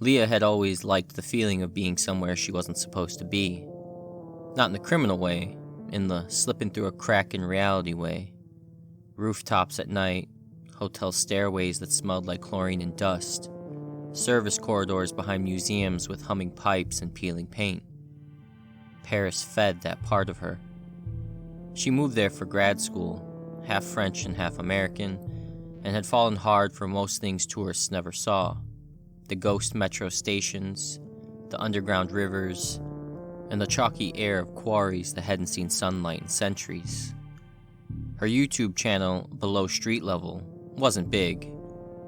Leah had always liked the feeling of being somewhere she wasn't supposed to be. Not in the criminal way, in the slipping through a crack in reality way. Rooftops at night, hotel stairways that smelled like chlorine and dust, service corridors behind museums with humming pipes and peeling paint. Paris fed that part of her. She moved there for grad school, half French and half American, and had fallen hard for most things tourists never saw. The ghost metro stations, the underground rivers, and the chalky air of quarries that hadn't seen sunlight in centuries. Her YouTube channel, below street level, wasn't big,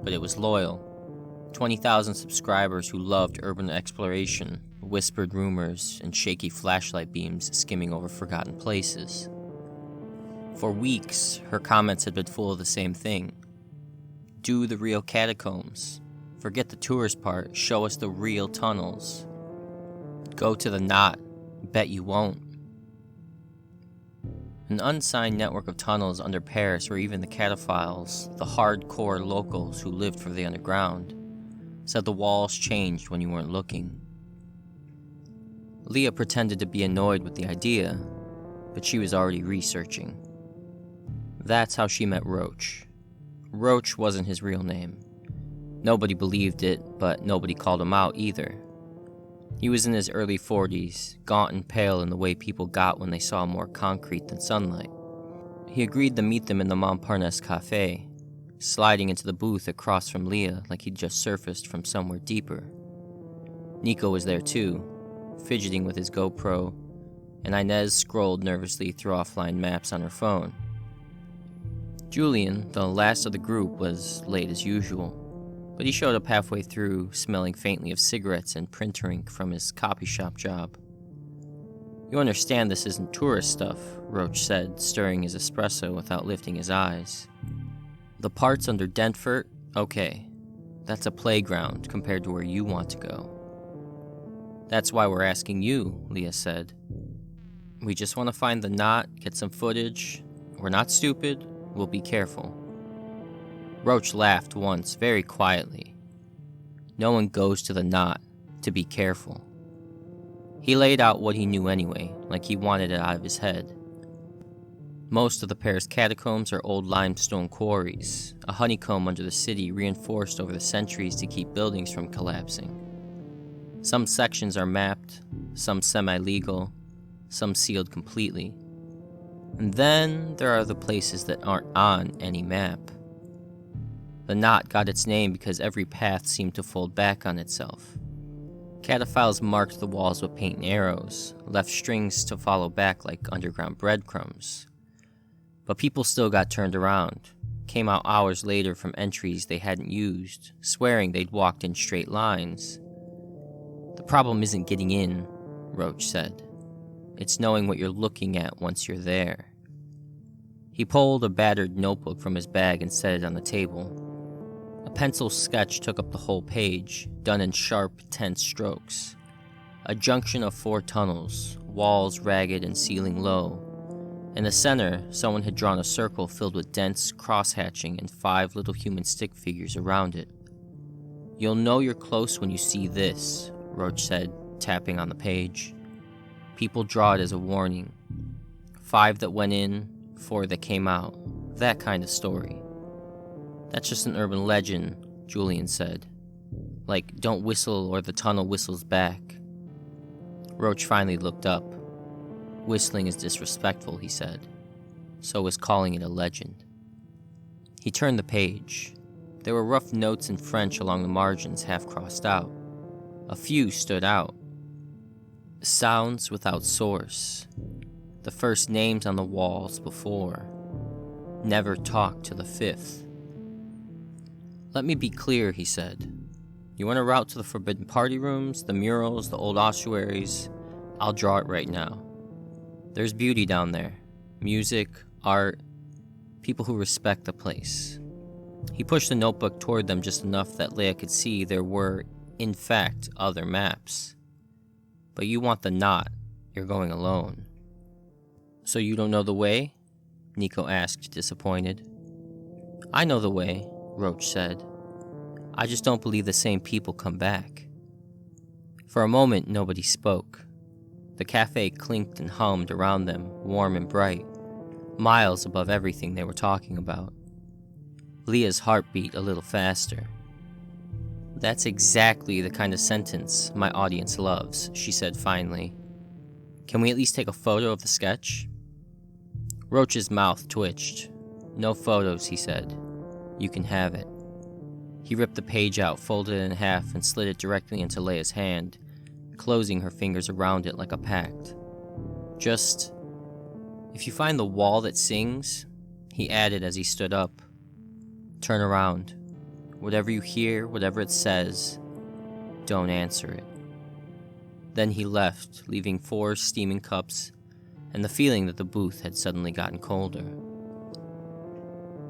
but it was loyal. 20,000 subscribers who loved urban exploration, whispered rumors, and shaky flashlight beams skimming over forgotten places. For weeks, her comments had been full of the same thing. Do the real catacombs. Forget the tourist part, show us the real tunnels. Go to the knot, bet you won't. An unsigned network of tunnels under Paris where even the cataphiles, the hardcore locals who lived for the underground, said the walls changed when you weren't looking. Leah pretended to be annoyed with the idea, but she was already researching. That's how she met Roach. Roach wasn't his real name. Nobody believed it, but nobody called him out either. He was in his early 40s, gaunt and pale in the way people got when they saw more concrete than sunlight. He agreed to meet them in the Montparnasse Cafe, sliding into the booth across from Leah like he'd just surfaced from somewhere deeper. Nico was there too, fidgeting with his GoPro, and Inez scrolled nervously through offline maps on her phone. Julian, the last of the group, was late as usual, but he showed up halfway through, smelling faintly of cigarettes and printer ink from his copy shop job. You understand this isn't tourist stuff, Roach said, stirring his espresso without lifting his eyes. The parts under Dentfort, okay. That's a playground compared to where you want to go. That's why we're asking you, Leah said. We just want to find the knot, get some footage. We're not stupid. We'll be careful. Roach laughed once, very quietly. No one goes to the knot to be careful. He laid out what he knew anyway, like he wanted it out of his head. Most of the Paris catacombs are old limestone quarries, a honeycomb under the city reinforced over the centuries to keep buildings from collapsing. Some sections are mapped, some semi-legal, some sealed completely. And then there are the places that aren't on any map. The knot got its name because every path seemed to fold back on itself. Cataphiles marked the walls with paint and arrows, left strings to follow back like underground breadcrumbs. But people still got turned around, came out hours later from entries they hadn't used, swearing they'd walked in straight lines. The problem isn't getting in, Roach said. It's knowing what you're looking at once you're there. He pulled a battered notebook from his bag and set it on the table. A pencil sketch took up the whole page, done in sharp, tense strokes. A junction of 4 tunnels, walls ragged and ceiling low. In the center, someone had drawn a circle filled with dense cross-hatching and 5 little human stick figures around it. You'll know you're close when you see this, Roach said, tapping on the page. People draw it as a warning. 5 that went in, 4 that came out. That kind of story. That's just an urban legend, Julian said. Like, don't whistle or the tunnel whistles back. Roach finally looked up. Whistling is disrespectful, he said. So is calling it a legend. He turned the page. There were rough notes in French along the margins, half crossed out. A few stood out. Sounds without source. The first names on the walls before. Never talked to the 5th. Let me be clear, he said. You want a route to the forbidden party rooms, the murals, the old ossuaries? I'll draw it right now. There's beauty down there. Music, art, people who respect the place. He pushed the notebook toward them just enough that Leah could see there were, in fact, other maps. But you want the knot. You're going alone. So you don't know the way? Nico asked, disappointed. I know the way, Roach said. I just don't believe the same people come back. For a moment, nobody spoke. The cafe clinked and hummed around them, warm and bright, miles above everything they were talking about. Leah's heart beat a little faster. "That's exactly the kind of sentence my audience loves," she said finally. "Can we at least take a photo of the sketch?" Roach's mouth twitched. "No photos," he said. "You can have it." He ripped the page out, folded it in half, and slid it directly into Leia's hand, closing her fingers around it like a pact. "Just, if you find the wall that sings," he added as he stood up, "turn around. Whatever you hear, whatever it says, don't answer it." Then he left, leaving 4 steaming cups and the feeling that the booth had suddenly gotten colder.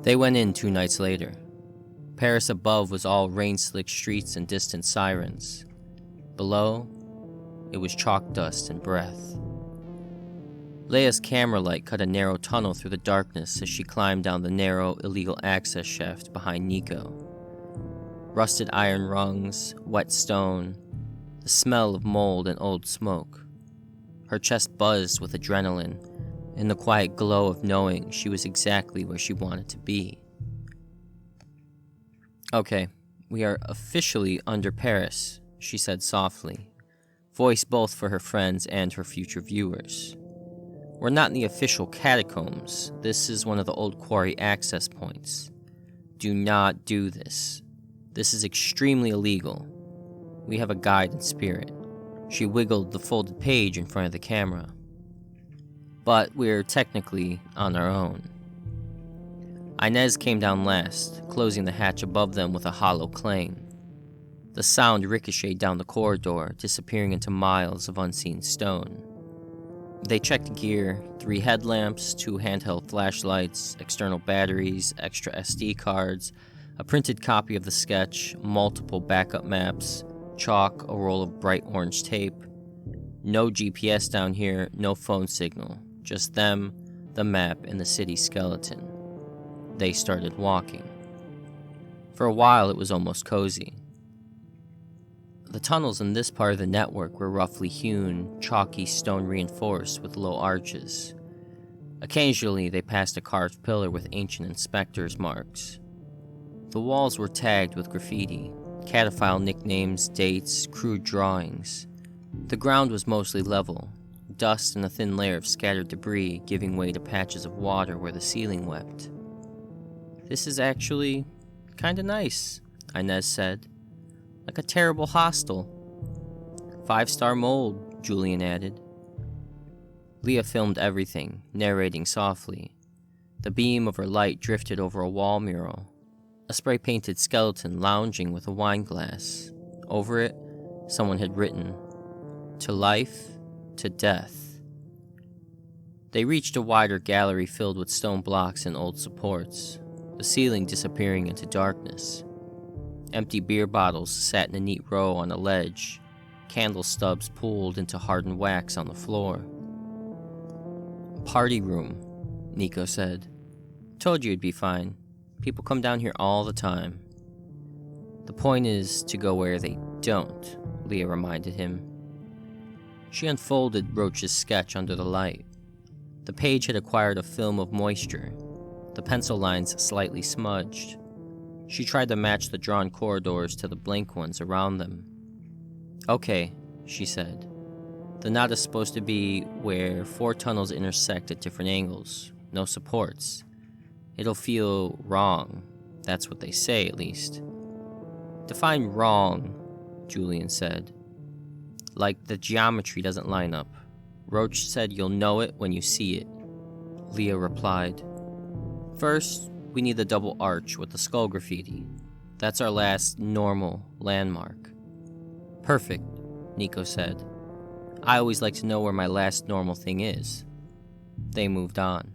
They went in 2 nights later. Paris above was all rain-slicked streets and distant sirens. Below, it was chalk dust and breath. Leia's camera light cut a narrow tunnel through the darkness as she climbed down the narrow, illegal access shaft behind Nico. Rusted iron rungs, wet stone, the smell of mold and old smoke. Her chest buzzed with adrenaline, and the quiet glow of knowing she was exactly where she wanted to be. "Okay, we are officially under Paris," she said softly, voice both for her friends and her future viewers. "We're not in the official catacombs. This is one of the old quarry access points. Do not do this. This is extremely illegal. We have a guide in spirit." She wiggled the folded page in front of the camera. "But we're technically on our own." Inez came down last, closing the hatch above them with a hollow clang. The sound ricocheted down the corridor, disappearing into miles of unseen stone. They checked gear: 3 headlamps, 2 handheld flashlights, external batteries, extra SD cards, a printed copy of the sketch, multiple backup maps, chalk, a roll of bright orange tape. No GPS down here, no phone signal, just them, the map, and the city skeleton. They started walking. For a while, it was almost cozy. The tunnels in this part of the network were roughly hewn, chalky stone reinforced with low arches. Occasionally, they passed a carved pillar with ancient inspectors' marks. The walls were tagged with graffiti, cataphile nicknames, dates, crude drawings. The ground was mostly level, dust and a thin layer of scattered debris giving way to patches of water where the ceiling wept. "This is actually kinda nice," Inez said. "Like a terrible hostel." "5-star mold," Julian added. Leah filmed everything, narrating softly. The beam of her light drifted over a wall mural. A spray-painted skeleton lounging with a wine glass. Over it, someone had written, "To life, to death." They reached a wider gallery filled with stone blocks and old supports, the ceiling disappearing into darkness. Empty beer bottles sat in a neat row on a ledge, candle stubs pooled into hardened wax on the floor. "Party room," Nico said. "Told you it'd be fine. People come down here all the time." "The point is to go where they don't," Leah reminded him. She unfolded Roach's sketch under the light. The page had acquired a film of moisture, the pencil lines slightly smudged. She tried to match the drawn corridors to the blank ones around them. "Okay," she said. "The knot is supposed to be where 4 tunnels intersect at different angles, no supports. It'll feel wrong. That's what they say, at least." "Define wrong," Julian said. "Like the geometry doesn't line up. Roach said you'll know it when you see it." Leah replied. "First, we need the double arch with the skull graffiti. That's our last normal landmark." "Perfect," Nico said. "I always like to know where my last normal thing is." They moved on.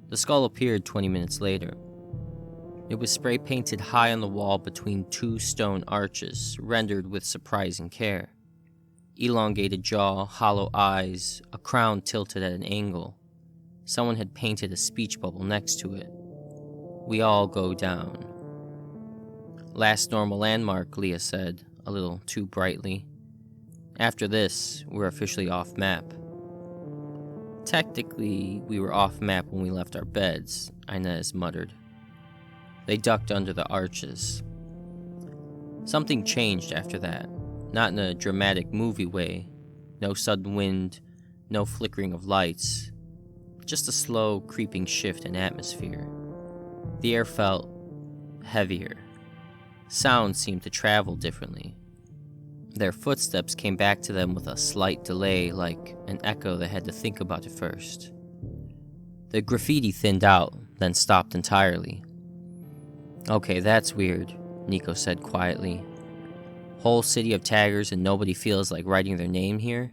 The skull appeared 20 minutes later. It was spray-painted high on the wall between 2 stone arches, rendered with surprising care. Elongated jaw, hollow eyes, a crown tilted at an angle. Someone had painted a speech bubble next to it. "We all go down." "Last normal landmark," Leah said, a little too brightly. After this, we're officially off map. Technically, we were off map when we left our beds, Inez muttered. They ducked under the arches. Something changed after that, not in a dramatic movie way. No sudden wind, no flickering of lights, just a slow, creeping shift in atmosphere. The air felt heavier. Sound seemed to travel differently. Their footsteps came back to them with a slight delay, like an echo they had to think about at first. The graffiti thinned out, then stopped entirely. Okay, that's weird, Nico said quietly. Whole city of taggers and nobody feels like writing their name here?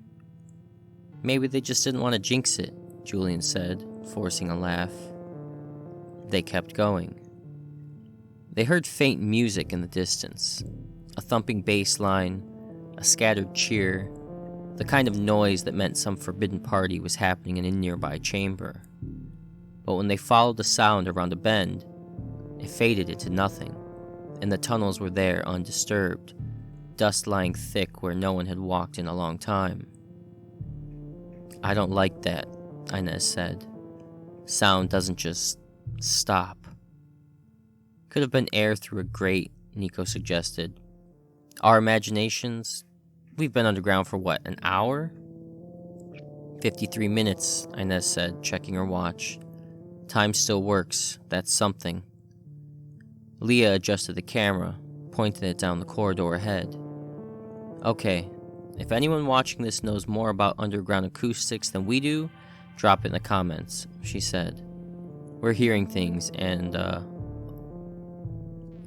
Maybe they just didn't want to jinx it, Julian said, forcing a laugh. They kept going. They heard faint music in the distance, a thumping bass line, a scattered cheer, the kind of noise that meant some forbidden party was happening in a nearby chamber. But when they followed the sound around a bend, it faded into nothing, and the tunnels were there undisturbed, dust lying thick where no one had walked in a long time. I don't like that, Inez said. Sound doesn't just stop. Could have been air through a grate, Nico suggested. Our imaginations, we've been underground for what, an hour? 53 minutes, Inez said, checking her watch. Time still works, that's something. Leah adjusted the camera, pointing it down the corridor ahead. Okay, if anyone watching this knows more about underground acoustics than we do, drop it in the comments, she said. We're hearing things and,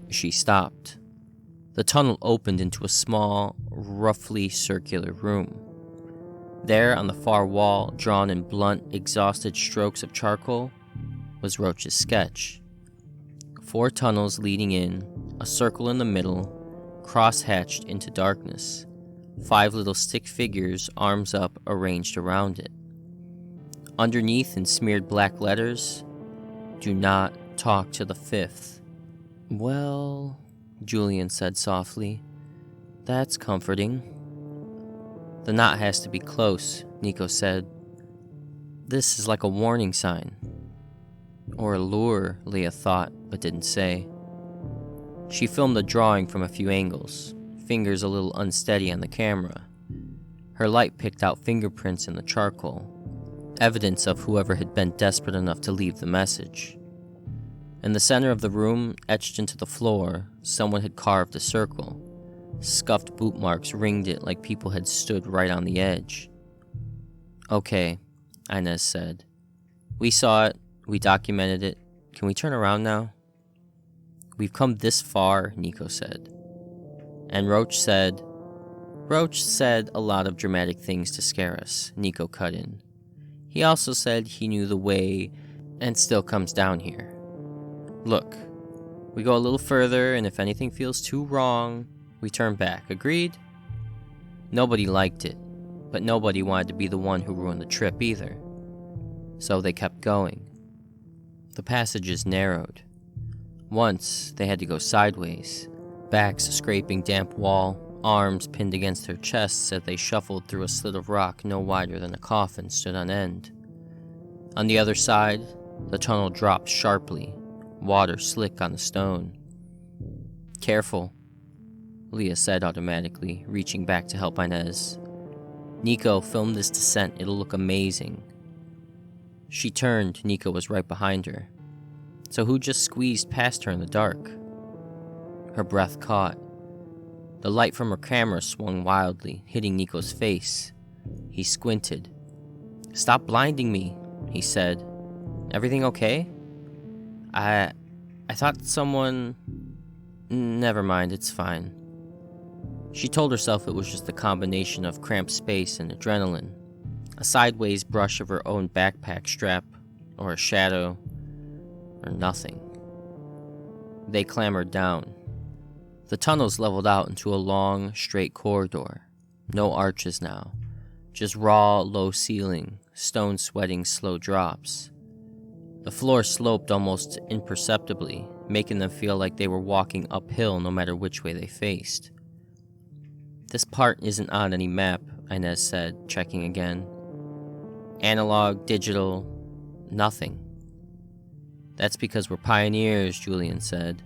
She stopped. The tunnel opened into a small, roughly circular room. There, on the far wall, drawn in blunt, exhausted strokes of charcoal, was Roach's sketch. 4 tunnels leading in, a circle in the middle, cross-hatched into darkness. 5 little stick figures, arms up, arranged around it. Underneath, in smeared black letters, "Do not talk to the 5th." Well, Julian said softly, that's comforting. The knot has to be close, Nico said. This is like a warning sign. Or a lure, Leah thought, but didn't say. She filmed the drawing from a few angles, fingers a little unsteady on the camera. Her light picked out fingerprints in the charcoal, evidence of whoever had been desperate enough to leave the message. In the center of the room, etched into the floor, someone had carved a circle. Scuffed boot marks ringed it like people had stood right on the edge. Okay, Inez said. We saw it, we documented it. Can we turn around now? We've come this far, Nico said. And Roach said a lot of dramatic things to scare us, Nico cut in. He also said he knew the way and still comes down here. Look, we go a little further, and if anything feels too wrong, we turn back. Agreed? Nobody liked it, but nobody wanted to be the one who ruined the trip either. So they kept going. The passages narrowed. Once, they had to go sideways, backs scraping damp wall, arms pinned against their chests as they shuffled through a slit of rock no wider than a coffin stood on end. On the other side, the tunnel dropped sharply, water slick on the stone. Careful, Leah said automatically, reaching back to help Inez. Nico, film this descent, it'll look amazing. She turned, Nico was right behind her. So who just squeezed past her in the dark? Her breath caught. The light from her camera swung wildly, hitting Nico's face. He squinted. Stop blinding me, he said. Everything okay? I thought someone... Never mind, it's fine. She told herself it was just a combination of cramped space and adrenaline. A sideways brush of her own backpack strap, or a shadow, or nothing. They clambered down. The tunnels leveled out into a long, straight corridor. No arches now. Just raw, low ceiling, stone sweating slow drops. The floor sloped almost imperceptibly, making them feel like they were walking uphill no matter which way they faced. This part isn't on any map, Inez said, checking again. Analog, digital, nothing. That's because we're pioneers, Julian said.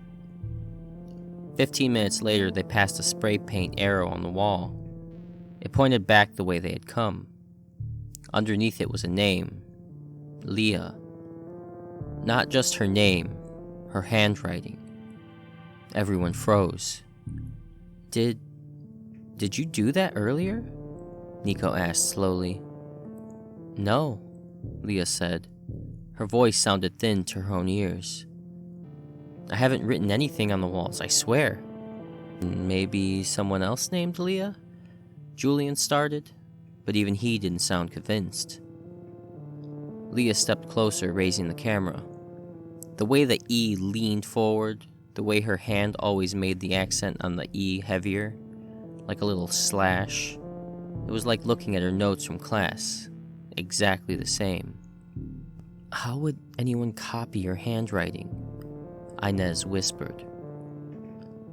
15 minutes later, they passed a spray paint arrow on the wall. It pointed back the way they had come. Underneath it was a name, Leah. Not just her name, her handwriting. Everyone froze. Did you do that earlier? Nico asked slowly. No, Leah said. Her voice sounded thin to her own ears. I haven't written anything on the walls, I swear. Maybe someone else named Leah? Julian started, but even he didn't sound convinced. Leah stepped closer, raising the camera. The way the E leaned forward, the way her hand always made the accent on the E heavier, like a little slash. It was like looking at her notes from class. Exactly the same. How would anyone copy your handwriting? Inez whispered.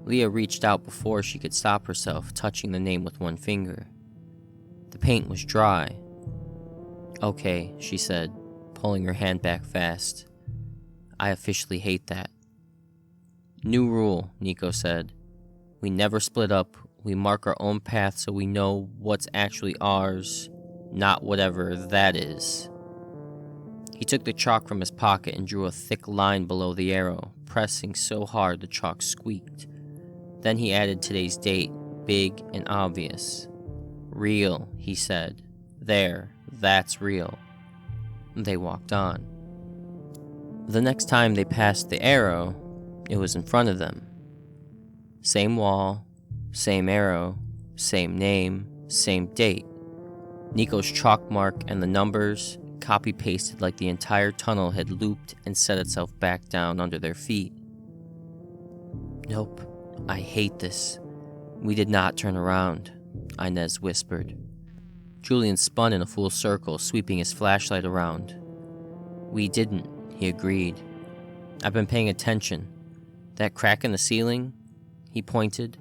Leah reached out before she could stop herself, touching the name with one finger. The paint was dry. Okay, she said, pulling her hand back fast. I officially hate that. New rule, Nico said. We never split up. We mark our own path so we know what's actually ours, not whatever that is. He took the chalk from his pocket and drew a thick line below the arrow, pressing so hard the chalk squeaked. Then he added today's date, big and obvious. Real, he said. There, that's real. They walked on. The next time they passed the arrow, it was in front of them. Same wall, same arrow, same name, same date. Nico's chalk mark and the numbers copy-pasted like the entire tunnel had looped and set itself back down under their feet. Nope, I hate this. We did not turn around, Inez whispered. Julian spun in a full circle, sweeping his flashlight around. We didn't, he agreed. I've been paying attention. That crack in the ceiling, he pointed.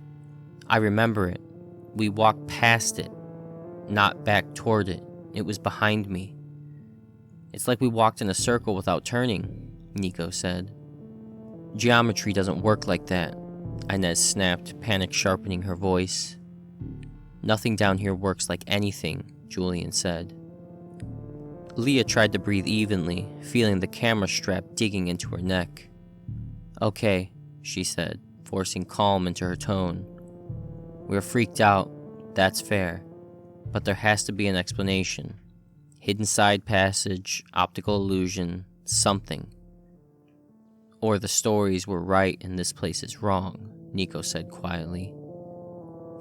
I remember it. We walked past it, not back toward it. It was behind me. It's like we walked in a circle without turning, Nico said. Geometry doesn't work like that, Inez snapped, panic sharpening her voice. Nothing down here works like anything, Julian said. Leah tried to breathe evenly, feeling the camera strap digging into her neck. Okay, she said, forcing calm into her tone. We're freaked out, that's fair, but there has to be an explanation. Hidden side passage, optical illusion, something. Or the stories were right and this place is wrong, Nico said quietly.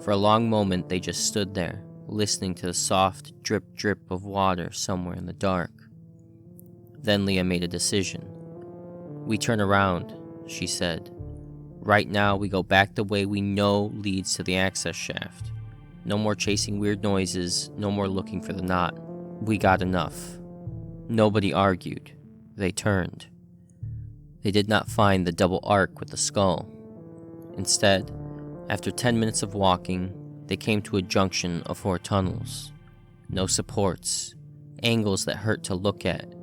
For a long moment they just stood there, listening to the soft drip-drip of water somewhere in the dark. Then Leah made a decision. We turn around, she said. Right now we go back the way we know leads to the access shaft. No more chasing weird noises, no more looking for the knot. We got enough. Nobody argued. They turned. They did not find the double arc with the skull. Instead, after 10 minutes of walking, they came to a junction of 4 tunnels. No supports, angles that hurt to look at,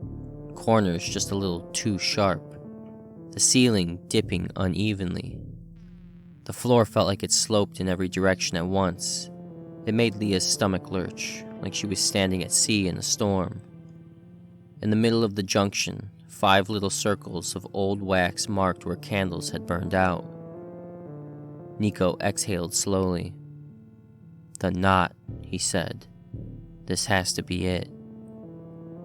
corners just a little too sharp, the ceiling dipping unevenly. The floor felt like it sloped in every direction at once. It made Leah's stomach lurch, like she was standing at sea in a storm. In the middle of the junction, 5 little circles of old wax marked where candles had burned out. Nico exhaled slowly. The knot, he said. This has to be it.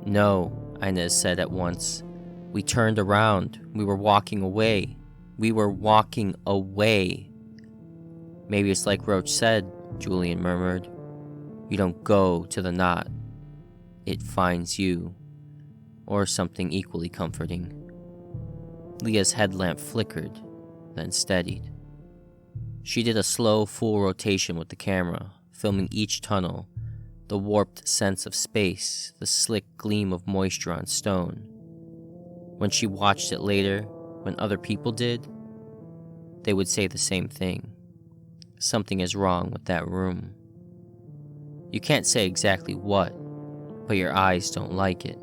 No, Inez said at once. We turned around. We were walking away. We were walking away. Maybe it's like Roach said, Julian murmured. You don't go to the knot. It finds you. Or something equally comforting. Leah's headlamp flickered, then steadied. She did a slow, full rotation with the camera, filming each tunnel, the warped sense of space, the slick gleam of moisture on stone. When she watched it later, when other people did, they would say the same thing. something is wrong with that room. You can't say exactly what, but your eyes don't like it.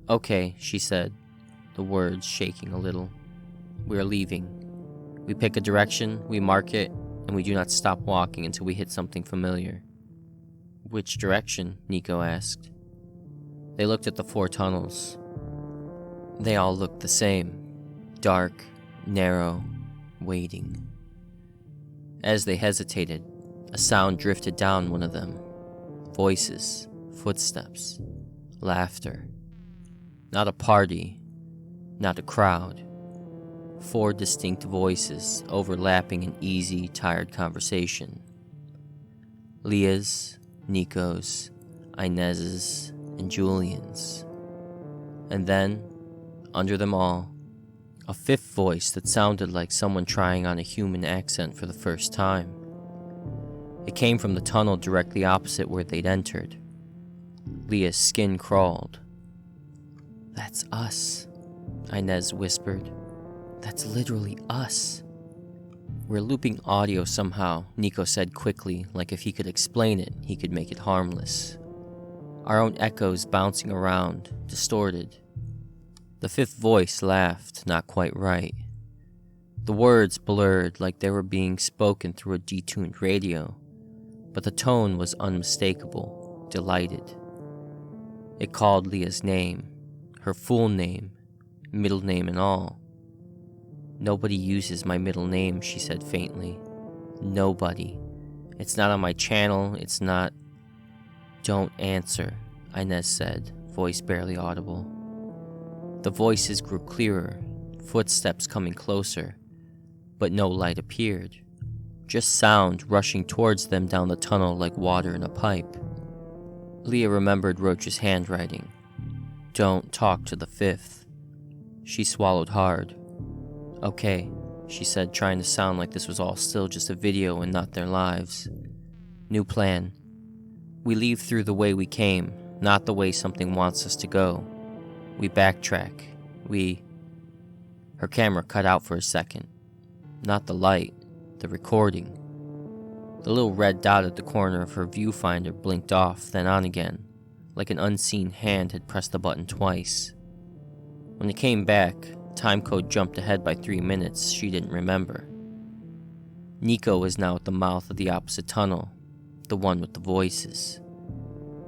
Okay, she said, the words shaking a little. We're leaving. We pick a direction, we mark it, and we do not stop walking until we hit something familiar. Which direction? Nico asked. They looked at the 4 tunnels. They all looked the same. Dark, narrow, waiting. As they hesitated, a sound drifted down one of them. Voices, footsteps, laughter. Not a party, not a crowd. 4 distinct voices overlapping in easy, tired conversation. Leah's, Nico's, Inez's, and Julian's. And then, under them all, a 5th voice that sounded like someone trying on a human accent for the first time. It came from the tunnel directly opposite where they'd entered. Leah's skin crawled. That's us, Inez whispered. That's literally us. We're looping audio somehow, Nico said quickly, like if he could explain it, he could make it harmless. Our own echoes bouncing around, distorted. The 5th voice laughed, not quite right. The words blurred like they were being spoken through a detuned radio, but the tone was unmistakable, delighted. It called Leah's name, her full name, middle name and all. Nobody uses my middle name, she said faintly. Nobody. It's not on my channel, it's not... Don't answer, Inez said, voice barely audible. The voices grew clearer, footsteps coming closer, but no light appeared. Just sound rushing towards them down the tunnel like water in a pipe. Leah remembered Roach's handwriting. Don't talk to the 5th. She swallowed hard. Okay, she said, trying to sound like this was all still just a video and not their lives. New plan. We leave through the way we came, not the way something wants us to go. We backtrack. Her camera cut out for a second. Not the light, the recording. The little red dot at the corner of her viewfinder blinked off, then on again, like an unseen hand had pressed the button twice. When it came back, timecode jumped ahead by 3 minutes she didn't remember. Nico was now at the mouth of the opposite tunnel, the one with the voices.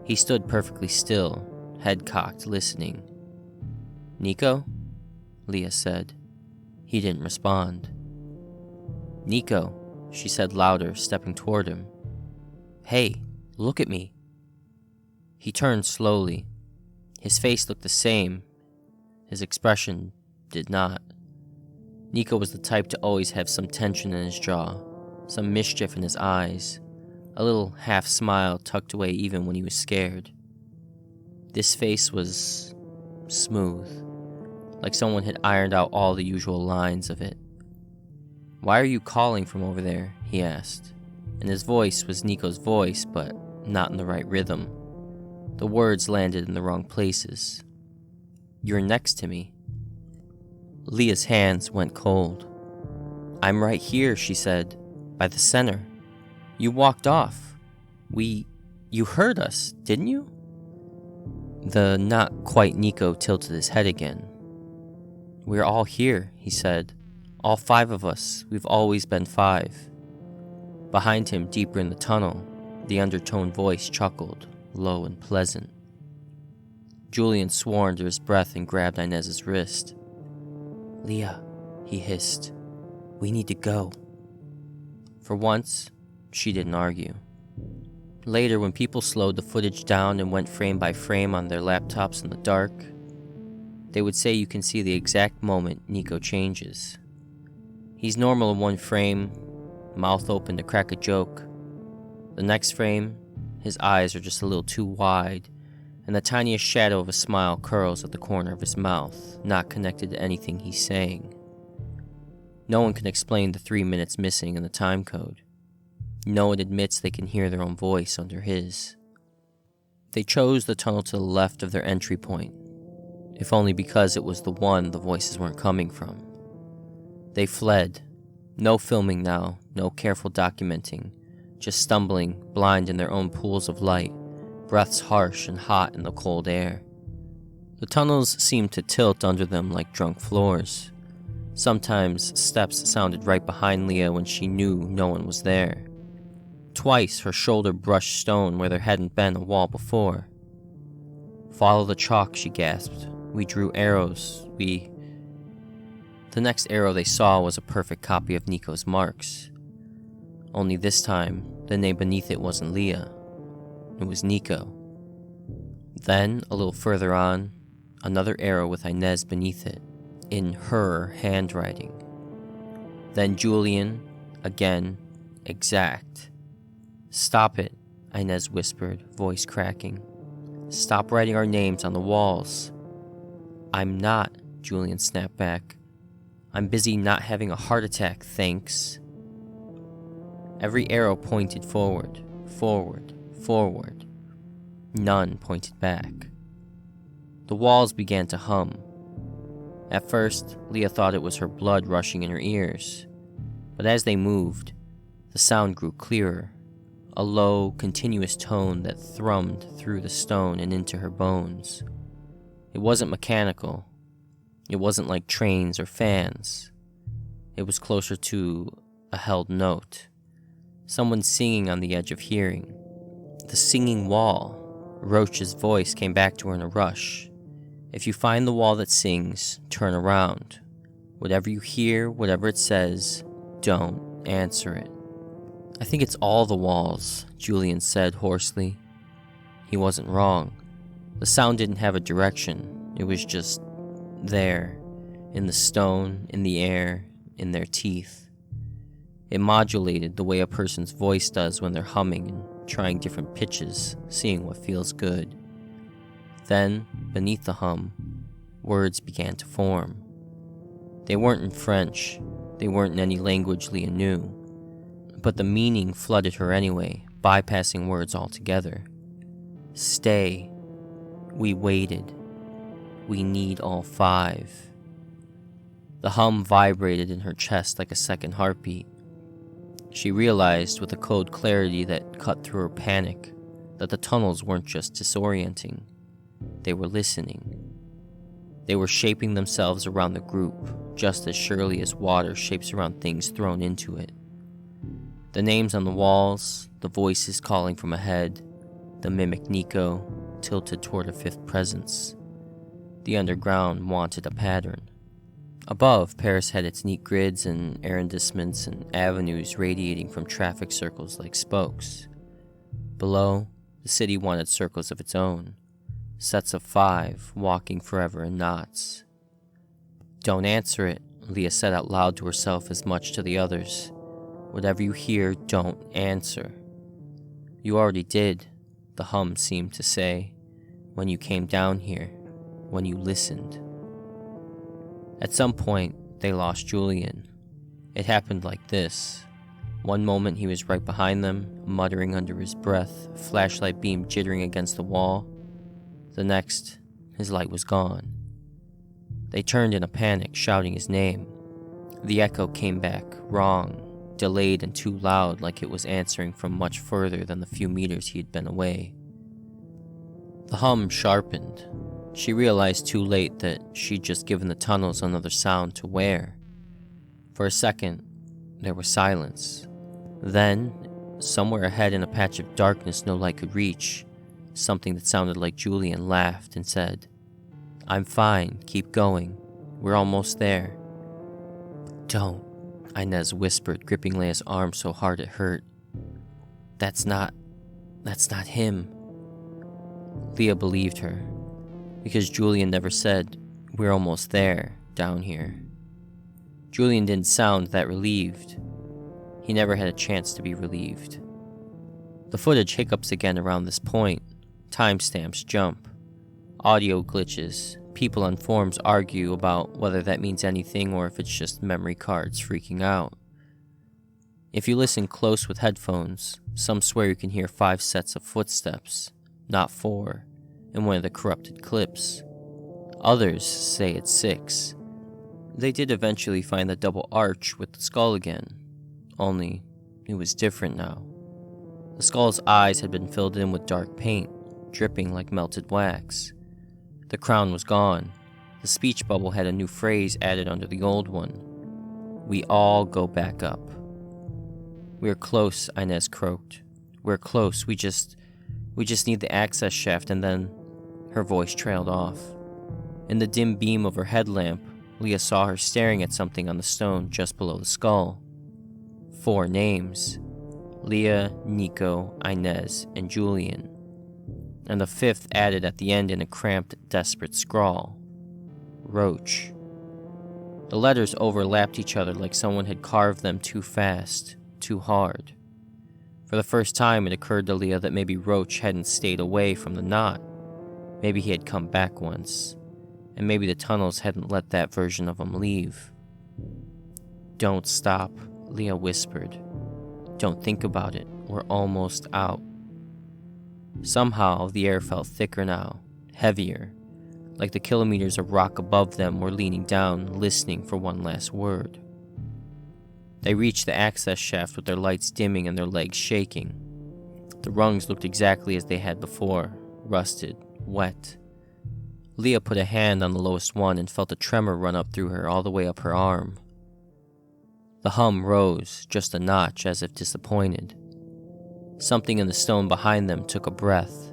He stood perfectly still, head cocked, listening. Nico? Leah said. He didn't respond. Nico, she said louder, stepping toward him. Hey, look at me. He turned slowly. His face looked the same. His expression did not. Nico was the type to always have some tension in his jaw, some mischief in his eyes, a little half smile tucked away even when he was scared. This face was smooth, like someone had ironed out all the usual lines of it. Why are you calling from over there? He asked, and his voice was Nico's voice, but not in the right rhythm. The words landed in the wrong places. You're next to me. Leah's hands went cold. I'm right here, she said, by the center. You walked off. You heard us, didn't you? The not quite Nico tilted his head again. We're all here, he said. All 5 of us. We've always been 5. Behind him, deeper in the tunnel, the undertone voice chuckled, low and pleasant. Julian swore under his breath and grabbed Inez's wrist. Leah, he hissed. We need to go. For once, she didn't argue. Later, when people slowed the footage down and went frame by frame on their laptops in the dark, they would say you can see the exact moment Nico changes. He's normal in one frame, mouth open to crack a joke. The next frame, his eyes are just a little too wide, and the tiniest shadow of a smile curls at the corner of his mouth, not connected to anything he's saying. No one can explain the 3 minutes missing in the time code. No one admits they can hear their own voice under his. They chose the tunnel to the left of their entry point, if only because it was the one the voices weren't coming from. They fled, No filming now, no careful documenting, just stumbling, blind in their own pools of light, breaths harsh and hot in the cold air. The tunnels seemed to tilt under them like drunk floors. Sometimes steps sounded right behind Leah when she knew no one was there. Twice her shoulder brushed stone where there hadn't been a wall before. "Follow the chalk," she gasped. "We drew arrows, we..." The next arrow they saw was a perfect copy of Nico's marks. Only this time, the name beneath it wasn't Leah. It was Nico. Then, a little further on, another arrow with Inez beneath it, in her handwriting. Then Julian, again, exact. "Stop it," Inez whispered, voice cracking. "Stop writing our names on the walls." "I'm not," Julian snapped back. "I'm busy not having a heart attack, thanks." Every arrow pointed forward, forward, forward. None pointed back. The walls began to hum. At first, Leah thought it was her blood rushing in her ears, but as they moved, the sound grew clearer, a low, continuous tone that thrummed through the stone and into her bones. It wasn't mechanical. It wasn't like trains or fans. It was closer to a held note. Someone singing on the edge of hearing. The singing wall. Roach's voice came back to her in a rush. "If you find the wall that sings, turn around. Whatever you hear, whatever it says, don't answer it." "I think it's all the walls," Julian said hoarsely. He wasn't wrong. The sound didn't have a direction. It was just there, in the stone, in the air, in their teeth. It modulated the way a person's voice does when they're humming and trying different pitches, seeing what feels good. Then, beneath the hum, words began to form. They weren't in French, they weren't in any language Leah knew, but the meaning flooded her anyway, bypassing words altogether. "Stay. We waited. We need all 5. The hum vibrated in her chest like a second heartbeat. She realized with a cold clarity that cut through her panic that the tunnels weren't just disorienting. They were listening. They were shaping themselves around the group, just as surely as water shapes around things thrown into it. The names on the walls, the voices calling from ahead, the mimic Nico, tilted toward a 5th presence. The underground wanted a pattern. Above, Paris had its neat grids and arrondissements and avenues radiating from traffic circles like spokes. Below, the city wanted circles of its own, sets of 5 walking forever in knots. "Don't answer it," Leah said out loud to herself as much to the others. "Whatever you hear, don't answer." "You already did," the hum seemed to say, "when you came down here, when you listened." At some point, they lost Julian. It happened like this. One moment he was right behind them, muttering under his breath, flashlight beam jittering against the wall. The next, his light was gone. They turned in a panic, shouting his name. The echo came back, wrong, delayed and too loud, like it was answering from much further than the few meters he had been away. The hum sharpened. She realized too late that she'd just given the tunnels another sound to wear. For a second, there was silence. Then, somewhere ahead in a patch of darkness no light could reach, something that sounded like Julian laughed and said, "I'm fine, keep going. We're almost there." "Don't," Inez whispered, gripping Leia's arm so hard it hurt. That's not him." Leah believed her, because Julian never said, "We're almost there, down here." Julian didn't sound that relieved. He never had a chance to be relieved. The footage hiccups again around this point. Timestamps jump. Audio glitches. People on forums argue about whether that means anything or if it's just memory cards freaking out. If you listen close with headphones, some swear you can hear 5 sets of footsteps, not 4, in one of the corrupted clips. Others say it's 6. They did eventually find the double arch with the skull again, only it was different now. The skull's eyes had been filled in with dark paint, dripping like melted wax. The crown was gone. The speech bubble had a new phrase added under the old one. "We all go back up." "We're close," Inez croaked. "We're close. We just need the access shaft," and then her voice trailed off. In the dim beam of her headlamp, Leah saw her staring at something on the stone just below the skull. 4 names: Leah, Nico, Inez, and Julian. And the 5th added at the end in a cramped, desperate scrawl: Roach. The letters overlapped each other like someone had carved them too fast, too hard. For the first time, it occurred to Leah that maybe Roach hadn't stayed away from the knot. Maybe he had come back once, and maybe the tunnels hadn't let that version of him leave. "Don't stop," Leah whispered. "Don't think about it. We're almost out." Somehow, the air felt thicker now, heavier, like the kilometers of rock above them were leaning down, listening for one last word. They reached the access shaft with their lights dimming and their legs shaking. The rungs looked exactly as they had before, rusted, wet. Leah put a hand on the lowest one and felt a tremor run up through her all the way up her arm. The hum rose, just a notch, as if disappointed. Something in the stone behind them took a breath.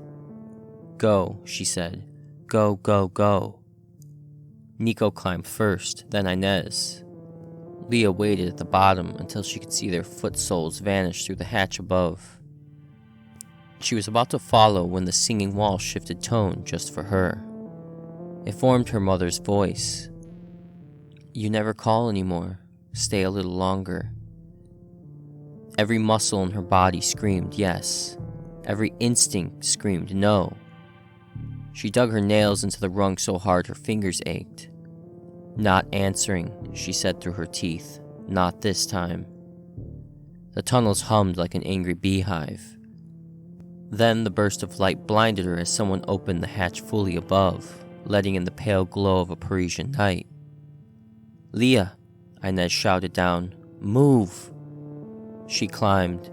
"Go," she said. "Go, go, go." Nico climbed first, then Inez. Leah waited at the bottom until she could see their foot soles vanish through the hatch above. She was about to follow when the singing wall shifted tone just for her. It formed her mother's voice. "You never call anymore. Stay a little longer." Every muscle in her body screamed yes. Every instinct screamed no. She dug her nails into the rung so hard her fingers ached. "Not answering," she said through her teeth. "Not this time." The tunnels hummed like an angry beehive. Then the burst of light blinded her as someone opened the hatch fully above, letting in the pale glow of a Parisian night. "Leah," Inez shouted down. "Move!" She climbed.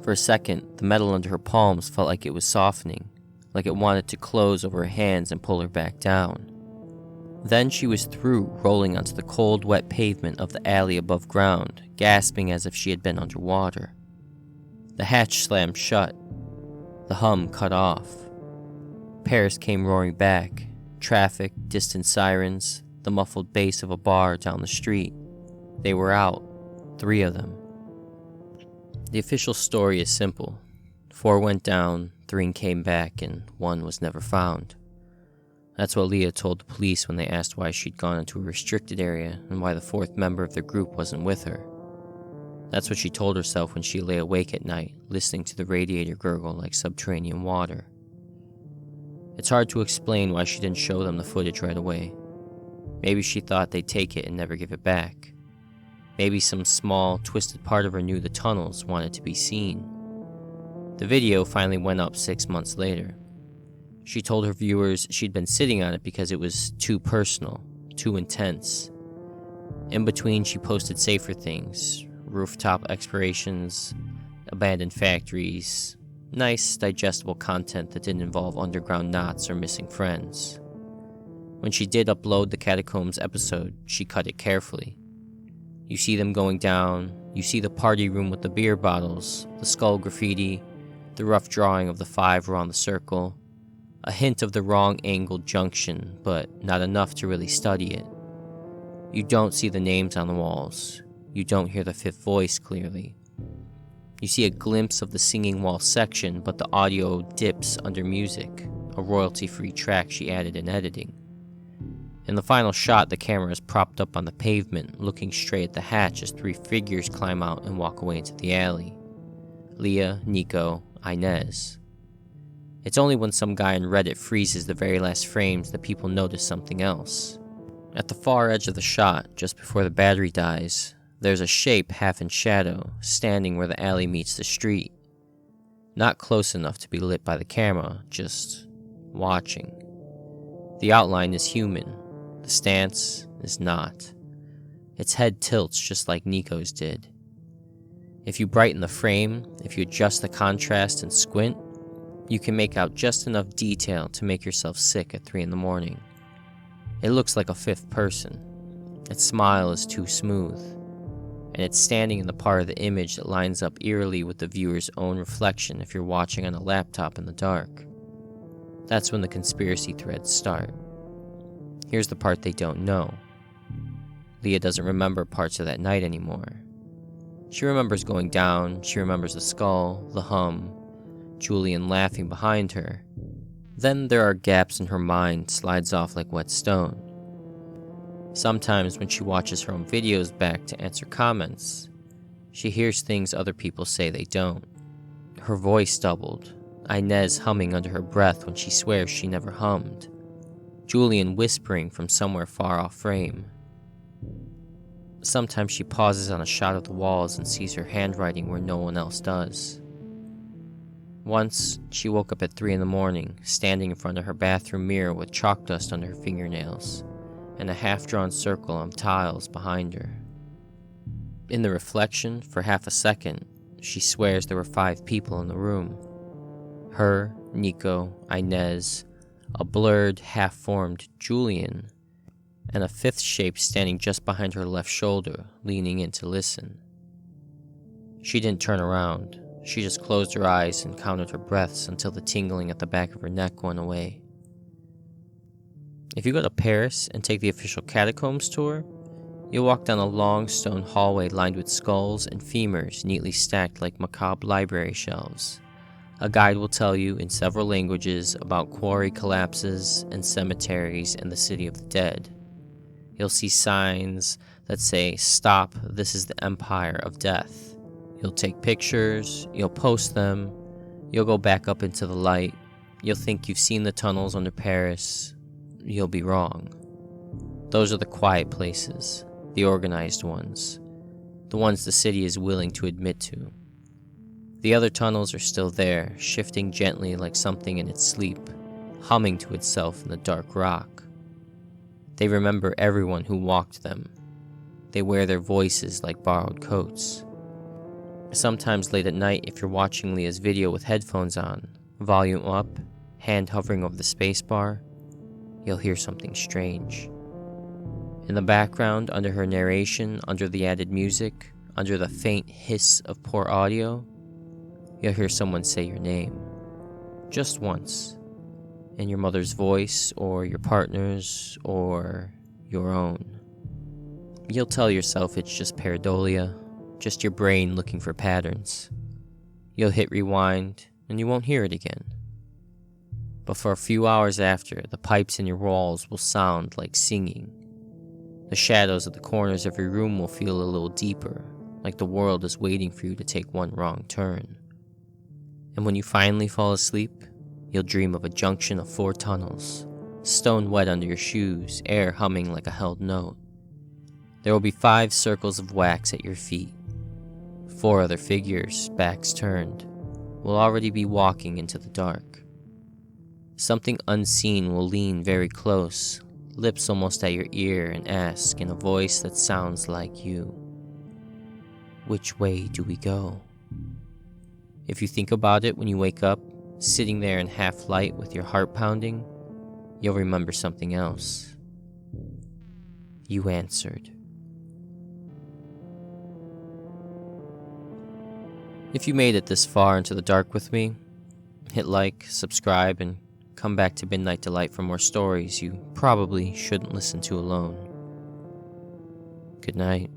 For a second, the metal under her palms felt like it was softening, like it wanted to close over her hands and pull her back down. Then she was through, rolling onto the cold, wet pavement of the alley above ground, gasping as if she had been underwater. The hatch slammed shut. The hum cut off. Paris came roaring back. Traffic, distant sirens, the muffled bass of a bar down the street. They were out. 3 of them. The official story is simple. 4 went down, 3 came back, and 1 was never found. That's what Leah told the police when they asked why she'd gone into a restricted area and why the 4th member of their group wasn't with her. That's what she told herself when she lay awake at night, listening to the radiator gurgle like subterranean water. It's hard to explain why she didn't show them the footage right away. Maybe she thought they'd take it and never give it back. Maybe some small, twisted part of her knew the tunnels wanted to be seen. The video finally went up 6 months later. She told her viewers she'd been sitting on it because it was too personal, too intense. In between, she posted safer things: rooftop explorations, abandoned factories, nice, digestible content that didn't involve underground knots or missing friends. When she did upload the Catacombs episode, she cut it carefully. You see them going down, you see the party room with the beer bottles, the skull graffiti, the rough drawing of the 5 around the circle, a hint of the wrong-angled junction, but not enough to really study it. You don't see the names on the walls. You don't hear the 5th voice clearly. You see a glimpse of the singing wall section, but the audio dips under music, a royalty-free track she added in editing. In the final shot, the camera is propped up on the pavement, looking straight at the hatch as 3 figures climb out and walk away into the alley. Leah, Nico, Inez. It's only when some guy on Reddit freezes the very last frames that people notice something else. At the far edge of the shot, just before the battery dies, there's a shape half in shadow, standing where the alley meets the street. Not close enough to be lit by the camera, just watching. The outline is human. The stance is not. Its head tilts just like Nico's did. If you brighten the frame, if you adjust the contrast and squint, you can make out just enough detail to make yourself sick at 3 a.m. It looks like a fifth person. Its smile is too smooth, and it's standing in the part of the image that lines up eerily with the viewer's own reflection if you're watching on a laptop in the dark. That's when the conspiracy threads start. Here's the part they don't know. Leah doesn't remember parts of that night anymore. She remembers going down, she remembers the skull, the hum, Julian laughing behind her. Then there are gaps in her mind, slides off like wet stone. Sometimes when she watches her own videos back to answer comments, she hears things other people say they don't. Her voice doubled, Inez humming under her breath when she swears she never hummed, Julian whispering from somewhere far off frame. Sometimes she pauses on a shot of the walls and sees her handwriting where no one else does. Once, she woke up at 3 a.m, standing in front of her bathroom mirror with chalk dust under her fingernails and a half-drawn circle on tiles behind her. In the reflection, for half a second, she swears there were 5 people in the room. Her, Nico, Inez, a blurred, half-formed Julian, and a fifth shape standing just behind her left shoulder, leaning in to listen. She didn't turn around. She just closed her eyes and counted her breaths until the tingling at the back of her neck went away. If you go to Paris and take the official catacombs tour, you'll walk down a long stone hallway lined with skulls and femurs neatly stacked like macabre library shelves. A guide will tell you in several languages about quarry collapses and cemeteries and the city of the dead. You'll see signs that say, "Stop, this is the Empire of Death." You'll take pictures, you'll post them, you'll go back up into the light, you'll think you've seen the tunnels under Paris. You'll be wrong. Those are the quiet places, the organized ones, the ones the city is willing to admit to. The other tunnels are still there, shifting gently like something in its sleep, humming to itself in the dark rock. They remember everyone who walked them. They wear their voices like borrowed coats. Sometimes late at night, if you're watching Leah's video with headphones on, volume up, hand hovering over the spacebar, you'll hear something strange. In the background, under her narration, under the added music, under the faint hiss of poor audio, you'll hear someone say your name. Just once. In your mother's voice, or your partner's, or your own. You'll tell yourself it's just pareidolia, just your brain looking for patterns. You'll hit rewind, and you won't hear it again. But for a few hours after, the pipes in your walls will sound like singing. The shadows of the corners of your room will feel a little deeper, like the world is waiting for you to take one wrong turn. And when you finally fall asleep, you'll dream of a junction of 4 tunnels, stone wet under your shoes, air humming like a held note. There will be 5 circles of wax at your feet. 4 other figures, backs turned, will already be walking into the dark. Something unseen will lean very close, lips almost at your ear, and ask in a voice that sounds like you, "Which way do we go?" If you think about it when you wake up, sitting there in half light with your heart pounding, you'll remember something else. You answered. If you made it this far into the dark with me, hit like, subscribe, and come back to Midnight Delight for more stories you probably shouldn't listen to alone. Good night.